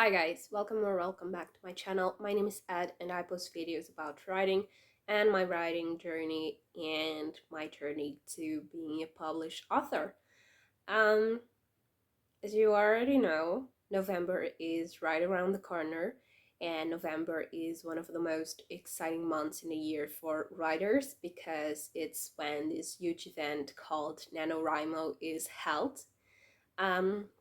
Hi guys, welcome back to my channel. My name is Ed and I post videos about writing and my writing journey and my journey to being a published author. Um, as you already know, November is right around the corner, and November is one of the most exciting months in a year for writers because it's when this huge event called NaNoWriMo is held.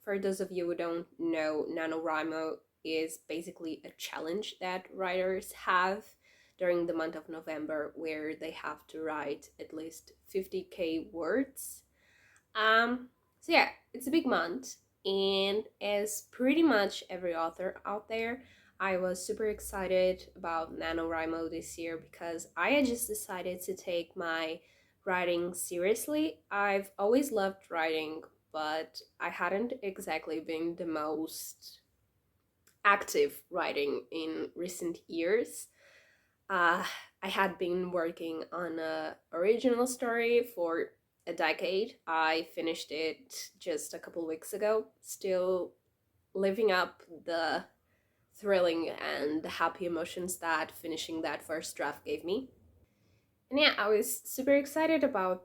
For those of you who don't know, NaNoWriMo is basically a challenge that writers have during the month of November where they have to write at least 50k words. So yeah, it's a big month, and as pretty much every author out there, I was super excited about NaNoWriMo this year because I had just decided to take my writing seriously. I've always loved writing, but I hadn't exactly been the most active writing in recent years. Uh, I had been working on a original story for a decade. I finished it just a couple weeks ago, still living up the thrilling and the happy emotions that finishing that first draft gave me. And yeah, I was super excited about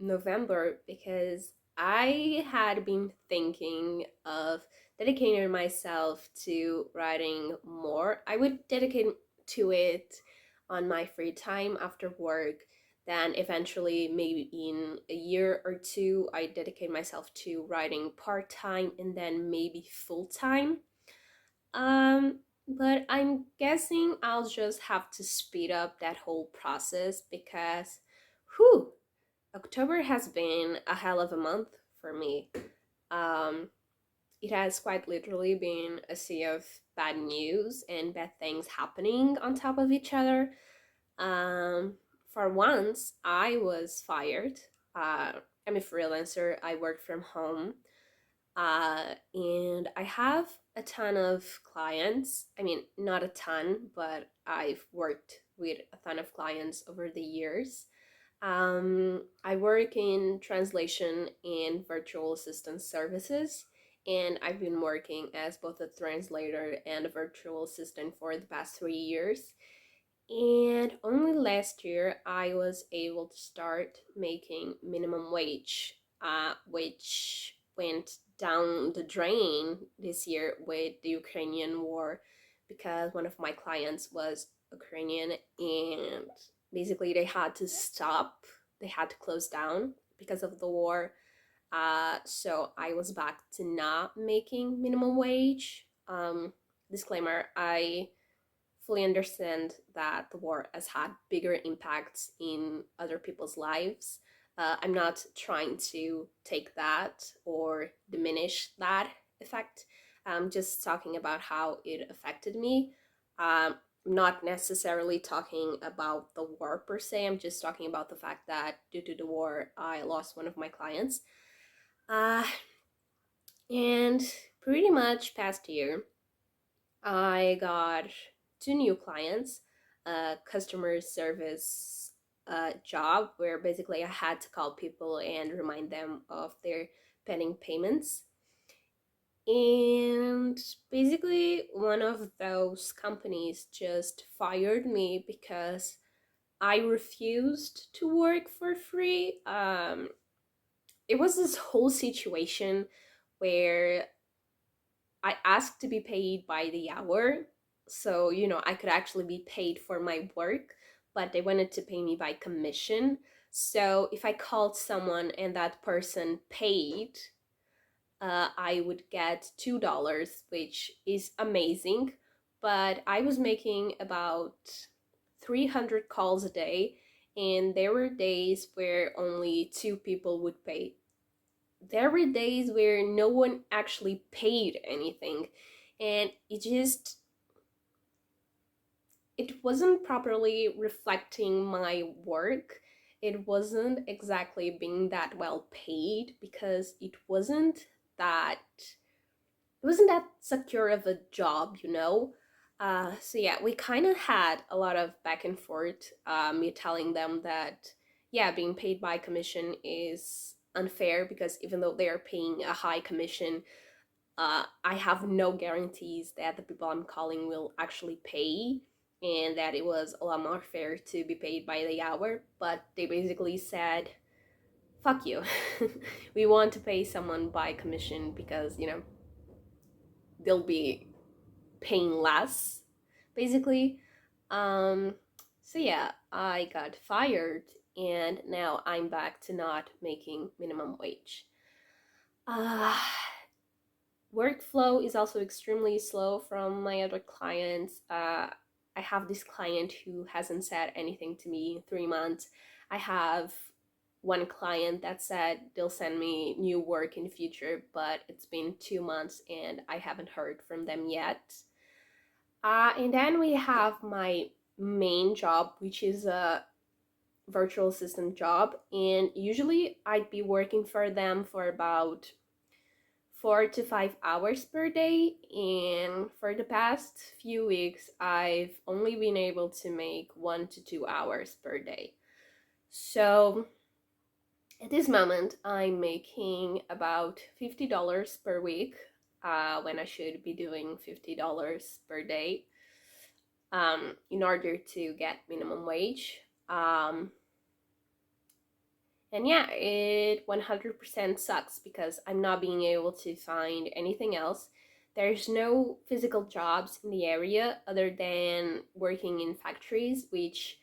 November because I had been thinking of dedicating myself to writing more. I would dedicate to it on my free time after work. Then eventually, maybe in a year or two, I dedicate myself to writing part time and then maybe full time. But I'm guessing I'll just have to speed up that whole process because, whew, October has been a hell of a month for me. Um, it has quite literally been a sea of bad news and bad things happening on top of each other. Um, for once, I was fired. Uh, I'm a freelancer, I work from home. And I have a ton of clients. I mean, not a ton, but I've worked with a ton of clients over the years. I work in translation and virtual assistant services, and I've been working as both a translator and a virtual assistant for the past 3 years. And only last year I was able to start making minimum wage, which went down the drain this year with the Ukrainian war because one of my clients was Ukrainian and basically they had to stop, they had to close down because of the war. So I was back to not making minimum wage. Disclaimer, I fully understand that the war has had bigger impacts in other people's lives. I'm not trying to take that or diminish that effect. I'm just talking about how it affected me. Not necessarily talking about the war per se. I'm just talking about the fact that due to the war, I lost one of my clients. Uh, and pretty much past year, I got two new clients, a customer service job where basically I had to call people and remind them of their pending payments. And basically, one of those companies just fired me because I refused to work for free. It was this whole situation where I asked to be paid by the hour. So, I could actually be paid for my work, but they wanted to pay me by commission. So, if I called someone and that person paid, I would get $2, which is amazing. But I was making about 300 calls a day, and there were days where only two people would pay. There were days where no one actually paid anything, and it wasn't properly reflecting my work. It wasn't exactly being that well paid because it wasn't that secure of a job. So yeah, we kind of had a lot of back and forth. Me telling them that yeah, being paid by commission is unfair because even though they are paying a high commission, I have no guarantees that the people I'm calling will actually pay, and that it was a lot more fair to be paid by the hour. But they basically said, fuck you. We want to pay someone by commission because, they'll be paying less, basically. Um, so yeah, I got fired, and now I'm back to not making minimum wage. Uh, Workflow is also extremely slow from my other clients. I have this client who hasn't said anything to me in 3 months. I have one client that said they'll send me new work in the future, but it's been 2 months and I haven't heard from them yet. And then we have my main job, which is a virtual assistant job. And usually I'd be working for them for about 4 to 5 hours per day. And for the past few weeks, I've only been able to make 1 to 2 hours per day. So at this moment, I'm making about $50 per week, when I should be doing $50 per day, in order to get minimum wage. And yeah, it 100% sucks because I'm not being able to find anything else. There's no physical jobs in the area other than working in factories, which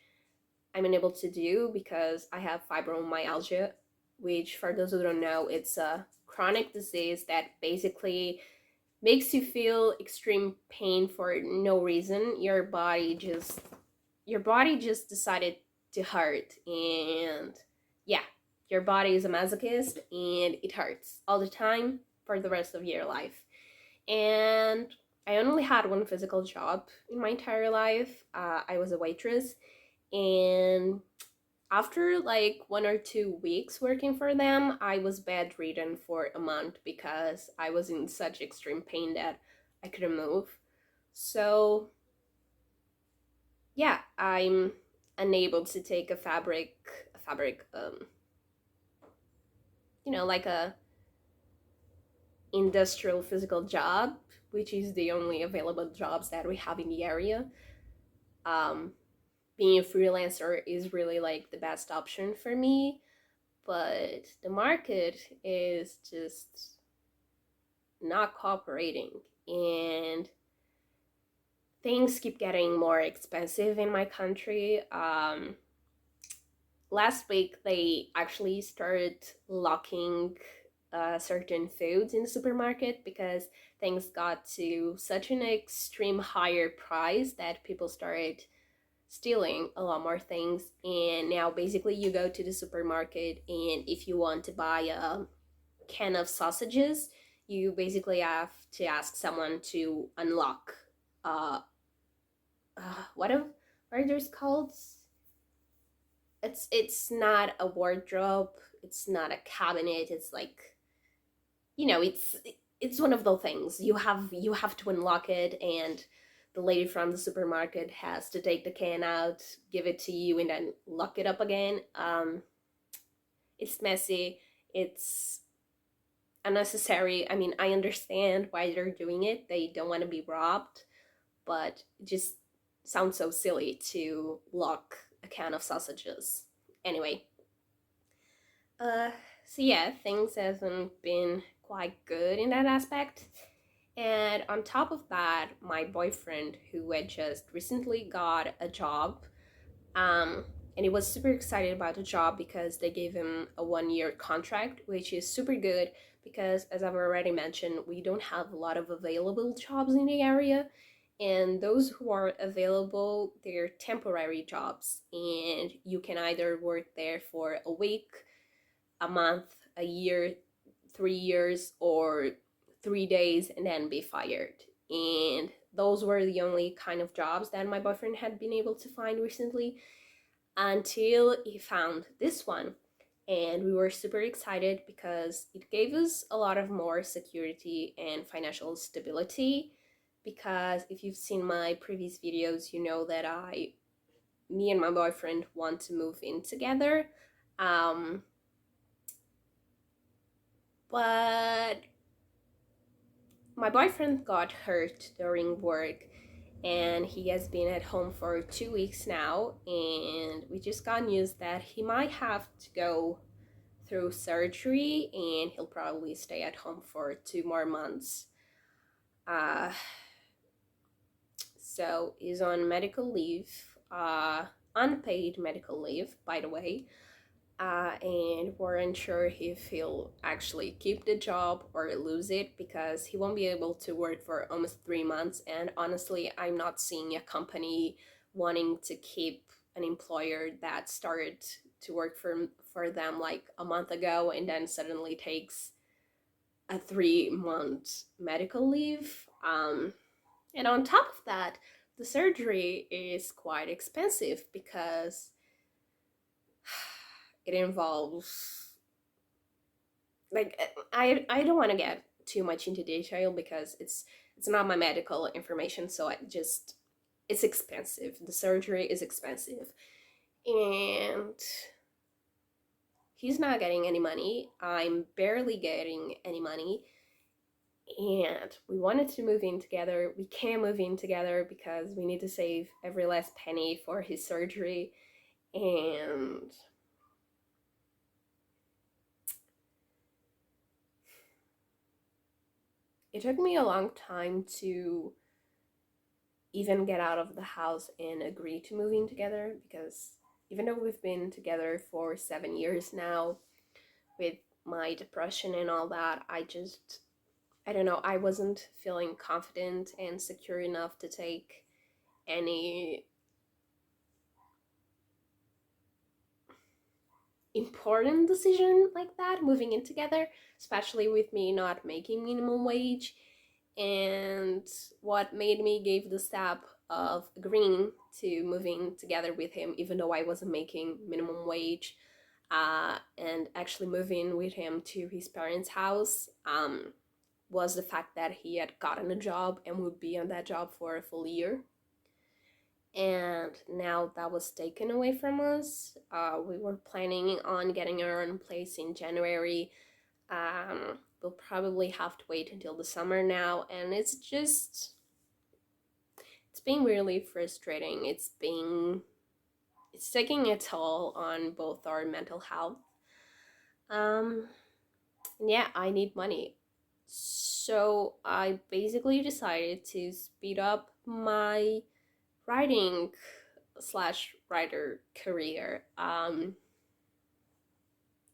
I'm unable to do because I have fibromyalgia, which, for those who don't know, it's a chronic disease that basically makes you feel extreme pain for no reason. Your body just decided to hurt, and yeah, your body is a masochist and it hurts all the time for the rest of your life. And I only had one physical job in my entire life. I was a waitress, and after like 1 or 2 weeks working for them, I was bedridden for a month because I was in such extreme pain that I couldn't move. So yeah, I'm unable to take a fabric, like a industrial physical job, which is the only available jobs that we have in the area. Um, Being a freelancer is really like the best option for me, but the market is just not cooperating, and things keep getting more expensive in my country. Last week they actually started locking certain foods in the supermarket because things got to such an extreme higher price that people started stealing a lot more things. And now basically you go to the supermarket, and if you want to buy a can of sausages, you basically have to ask someone to unlock uh, what are those called? It's not a wardrobe, it's not a cabinet, it's like, it's one of those things. You have to unlock it, and the lady from the supermarket has to take the can out, give it to you, and then lock it up again. It's messy, it's unnecessary. I mean, I understand why they're doing it, they don't want to be robbed, but it just sounds so silly to lock a can of sausages. Anyway, uh, so yeah, things haven't been quite good in that aspect. And on top of that, my boyfriend, who had just recently got a job, um, and he was super excited about the job because they gave him a 1 year contract, which is super good because, as I've already mentioned, we don't have a lot of available jobs in the area. And those who are available, they're temporary jobs, and you can either work there for a week, a month, a year, 3 years, or 3 days and then be fired. And those were the only kind of jobs that my boyfriend had been able to find recently until he found this one. And we were super excited because it gave us a lot of more security and financial stability. Because if you've seen my previous videos, you know that me and my boyfriend want to move in together. Um, – but my boyfriend got hurt during work, and he has been at home for 2 weeks now, and we just got news that he might have to go through surgery, and he'll probably stay at home for 2 more months. Uh, so he's on medical leave, unpaid medical leave, by the way. And we're unsure if he'll actually keep the job or lose it, because he won't be able to work for almost 3 months. And honestly, I'm not seeing a company wanting to keep an employer that started to work for them like a month ago and then suddenly takes a 3 month medical leave. And on top of that, the surgery is quite expensive because it involves, like, I don't want to get too much into detail because it's not my medical information, so it's expensive. The surgery is expensive, and he's not getting any money. I'm barely getting any money, and we wanted to move in together. We can't move in together because we need to save every last penny for his surgery, and it took me a long time to even get out of the house and agree to moving together, because even though we've been together for 7 years now, with my depression and all that, I don't know, I wasn't feeling confident and secure enough to take any important decision like that, moving in together, especially with me not making minimum wage. And what made me give the step of agreeing to moving together with him, even though I wasn't making minimum wage, and actually moving with him to his parents' house, was the fact that he had gotten a job and would be on that job for a full year. And now that was taken away from us. We were planning on getting our own place in January. We'll probably have to wait until the summer now, and it's been really frustrating. It's taking a toll on both our mental health. And yeah, I need money. So I basically decided to speed up my writing slash writer career.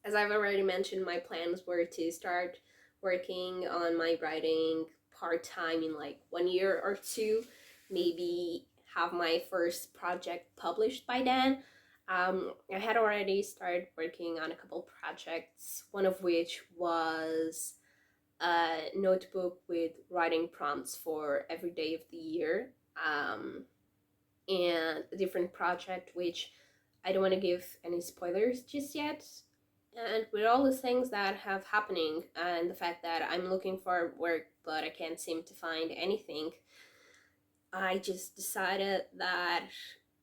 As I've already mentioned, my plans were to start working on my writing part time in like 1 year or two, maybe have my first project published by then. I had already started working on a couple projects, one of which was a notebook with writing prompts for every day of the year, and a different project which I don't want to give any spoilers just yet. And with all the things that have happening and the fact that I'm looking for work but I can't seem to find anything, I just decided that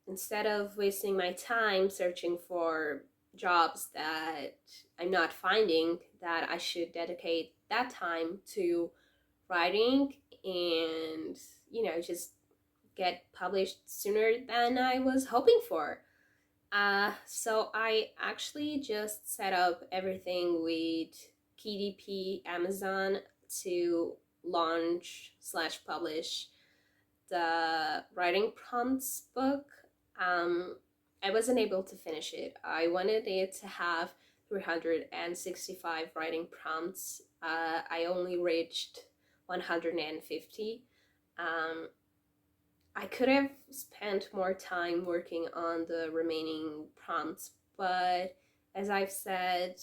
instead of wasting my time searching for jobs that I'm not finding, that I should dedicate that time to writing and, just get published sooner than I was hoping for. So I actually just set up everything with KDP Amazon to launch slash publish the writing prompts book. Um, I wasn't able to finish it. I wanted it to have 365 writing prompts. I only reached 150. Um, I could have spent more time working on the remaining prompts, but as I've said,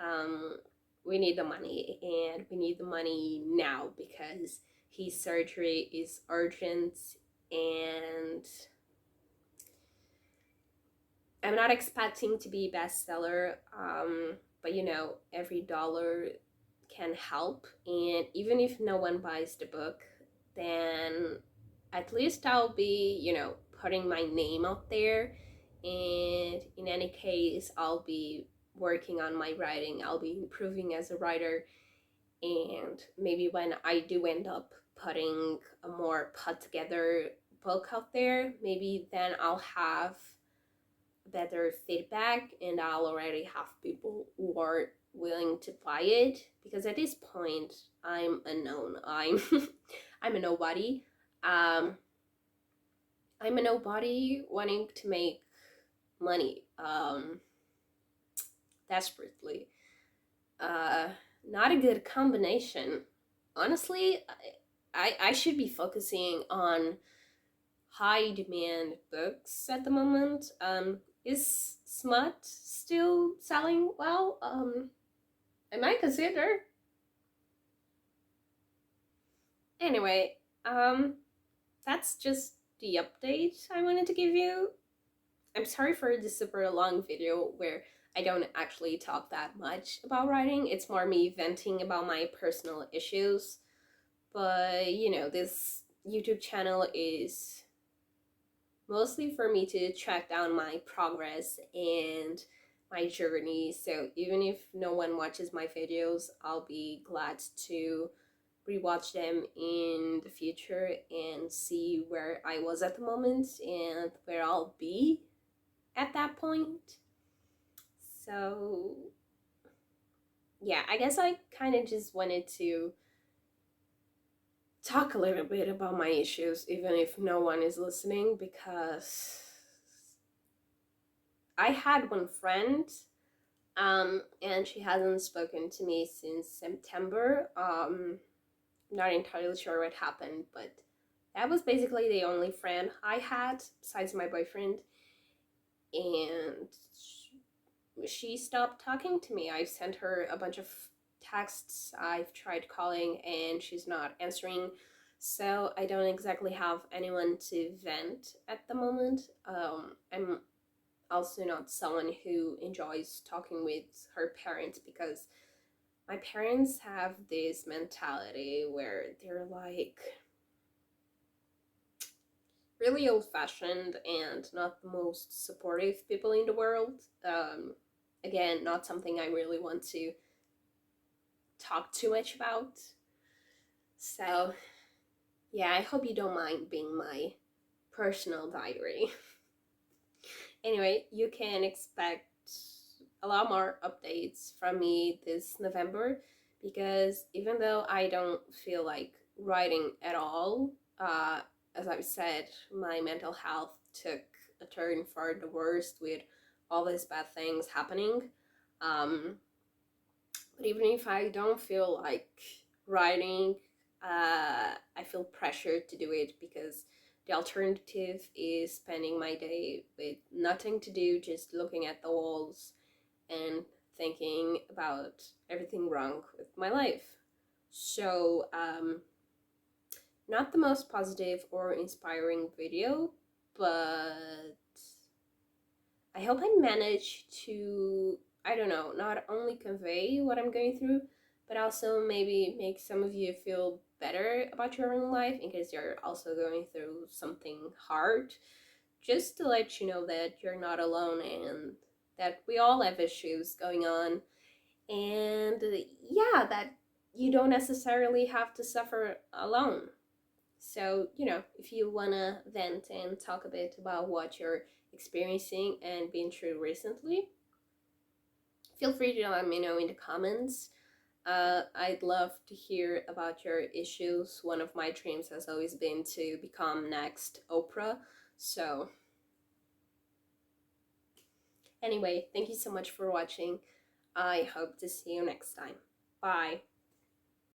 um, we need the money, and we need the money now because his surgery is urgent, and I'm not expecting to be bestseller, but every dollar can help, and even if no one buys the book, then at least I'll be, putting my name out there. And in any case, I'll be working on my writing, I'll be improving as a writer, And maybe when I do end up putting a more put together book out there, maybe then I'll have better feedback and I'll already have people who are willing to buy it, because at this point I'm unknown. I'm a nobody. Um I'm a nobody wanting to make money desperately. Uh Not a good combination. Honestly, I should be focusing on high demand books at the moment. Is smut still selling well? I might consider. Anyway, that's just the update I wanted to give you. I'm sorry for this super long video where I don't actually talk that much about writing. It's more me venting about my personal issues. But you know, this YouTube channel is mostly for me to track down my progress and my journey. So even if no one watches my videos, I'll be glad to rewatch them in the future and see where I was at the moment and where I'll be at that point. So yeah, I guess I kind of just wanted to talk a little bit about my issues, even if no one is listening, because I had one friend, and she hasn't spoken to me since September. Not entirely sure what happened, but that was basically the only friend I had besides my boyfriend, and she stopped talking to me. I've sent her a bunch of texts, I've tried calling, and she's not answering. So I don't exactly have anyone to vent at the moment. I'm also not someone who enjoys talking with her parents, because my parents have this mentality where they're like really old fashioned and not the most supportive people in the world. Again, not something I really want to talk too much about. So, yeah, I hope you don't mind being my personal diary. Anyway, you can expect a lot more updates from me this November, because even though I don't feel like writing at all, as I've said, my mental health took a turn for the worst with all these bad things happening. Um, but even if I don't feel like writing, I feel pressured to do it, because the alternative is spending my day with nothing to do, just looking at the walls and thinking about everything wrong with my life. So, not the most positive or inspiring video, but I hope I manage to, I don't know, not only convey what I'm going through, but also maybe make some of you feel better about your own life in case you're also going through something hard. Just to let you know that you're not alone and that we all have issues going on. And yeah, that you don't necessarily have to suffer alone. So, you know, if you wanna vent and talk a bit about what you're experiencing and been through recently, feel free to let me know in the comments. I'd love to hear about your issues. One of my dreams has always been to become next Oprah. So, anyway, thank you so much for watching. I hope to see you next time. Bye.